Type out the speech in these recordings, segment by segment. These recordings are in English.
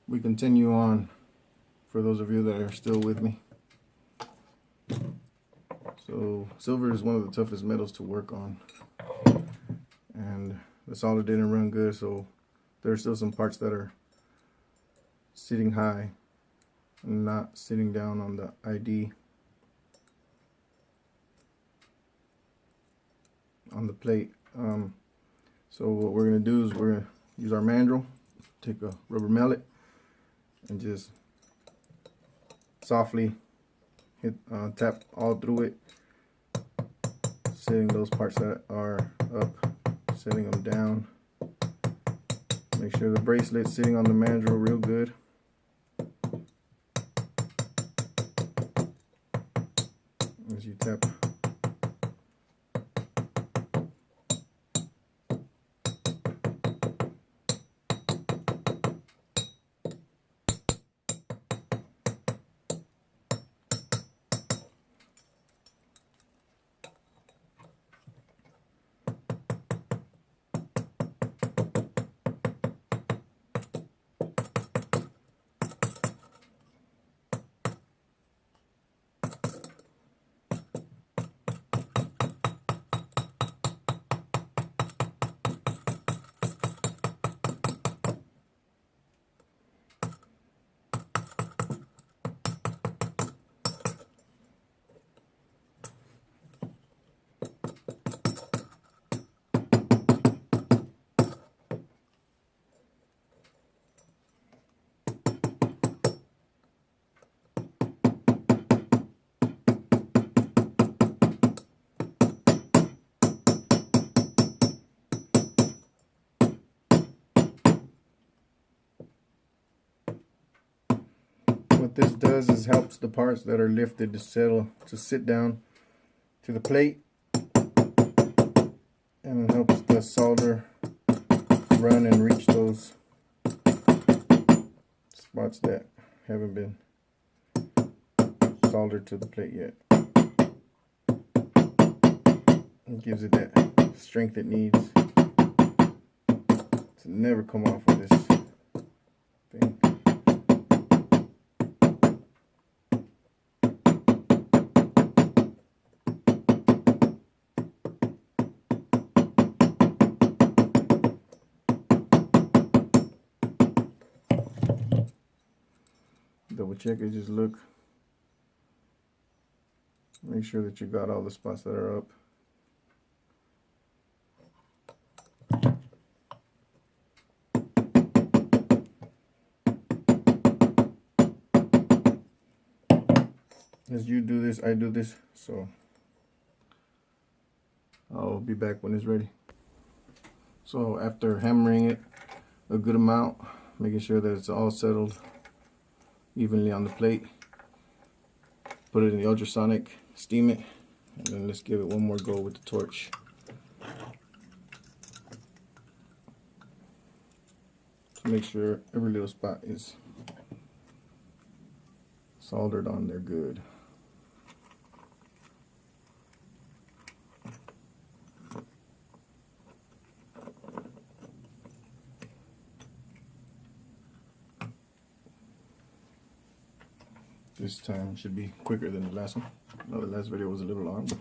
we continue on for those of you that are still with me. So silver is one of the toughest metals to work on, and the solder didn't run good, so there's still some parts that are sitting high and not sitting down on the ID on the plate. So what we're going to do is we're going to use our mandrel, take a rubber mallet, and just softly hit tap all through it, setting those parts that are up, setting them down. Make sure the bracelet's sitting on the mandrel real good. As you tap. What this does is helps the parts that are lifted to settle, to sit down to the plate, and it helps the solder run and reach those spots that haven't been soldered to the plate yet. It gives it that strength it needs to never come off of this thing. Double check it, just look. Make sure that you got all the spots that are up. As you do this, I do this, so I'll be back when it's ready. So after hammering it a good amount, making sure that it's all settled evenly on the plate, put it in the ultrasonic, steam it, and then let's give it one more go with the torch. To make sure every little spot is soldered on there good. This time should be quicker than the last one. I know the last video was a little long, but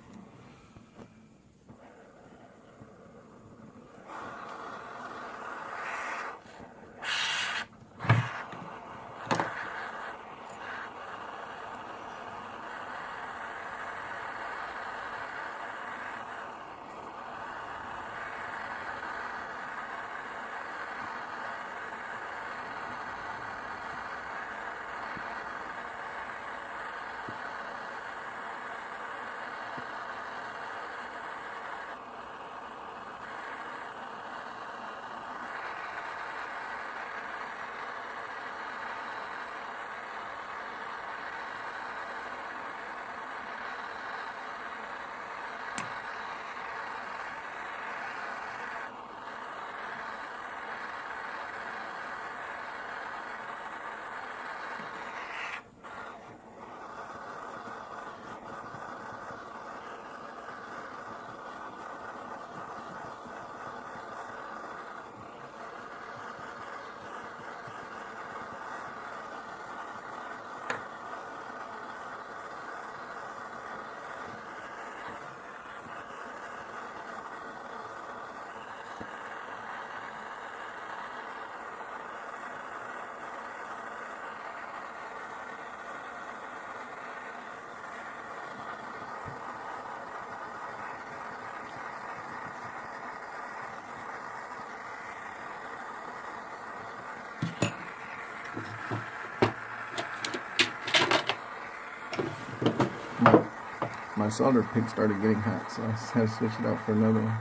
my solder pick started getting hot, so I had to switch it out for another one.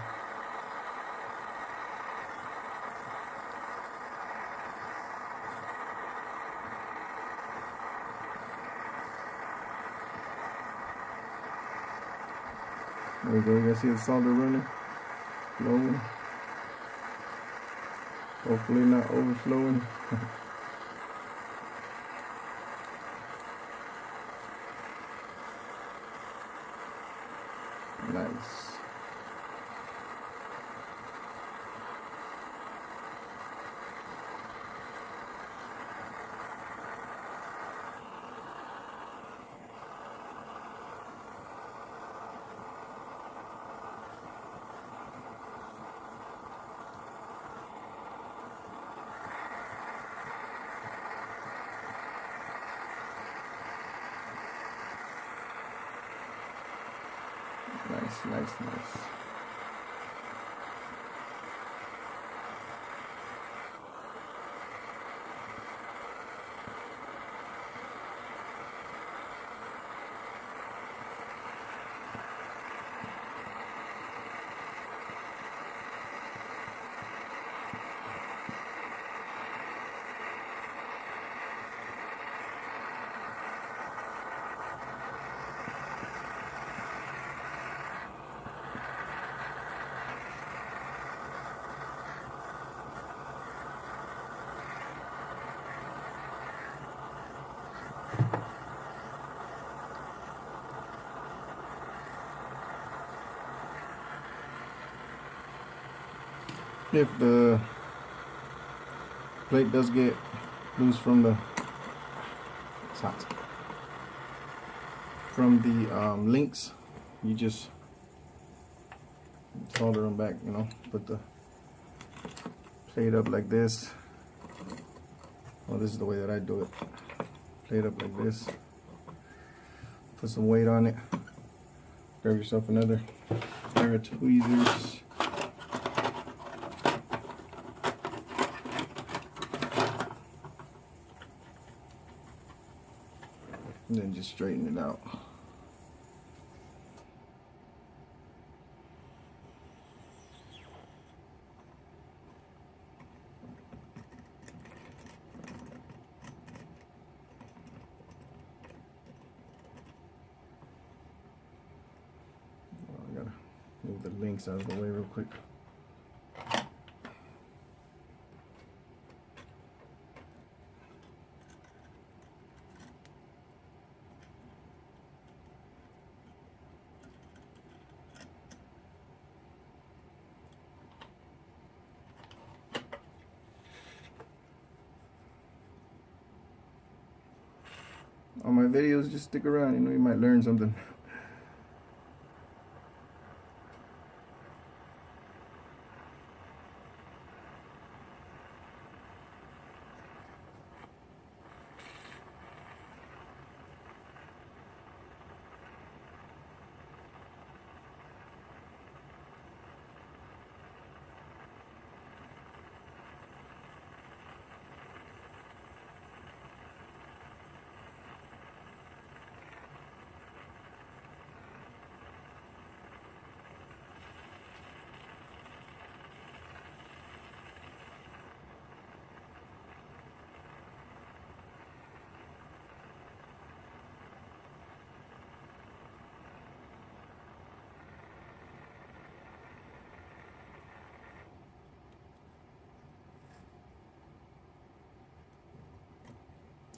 There we go, you guys see the solder running, flowing. Hopefully not overflowing. Nice. Nice. If the plate does get loose from the links, you just solder them back, you know, put the plate up like this. Well, this is the way that I do it. Plate up like this, put some weight on it, grab yourself another pair of tweezers. And then just straighten it out. I gotta move the links out of the way real quick. On my videos, just stick around, you know, you might learn something.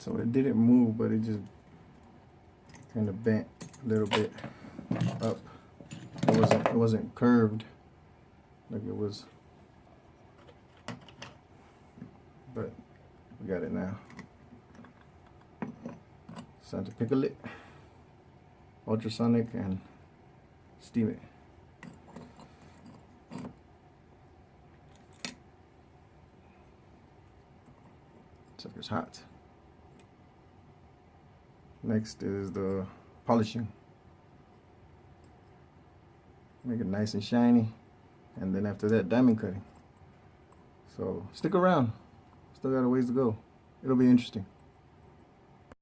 So it didn't move, but it just kind of bent a little bit up. It wasn't curved like it was, but we got it now. It's time to pickle it, ultrasonic, and steam it. Sucker's hot. Next is the polishing. Make it nice and shiny, and then after that, diamond cutting. So stick around, still got a ways to go. It'll be interesting.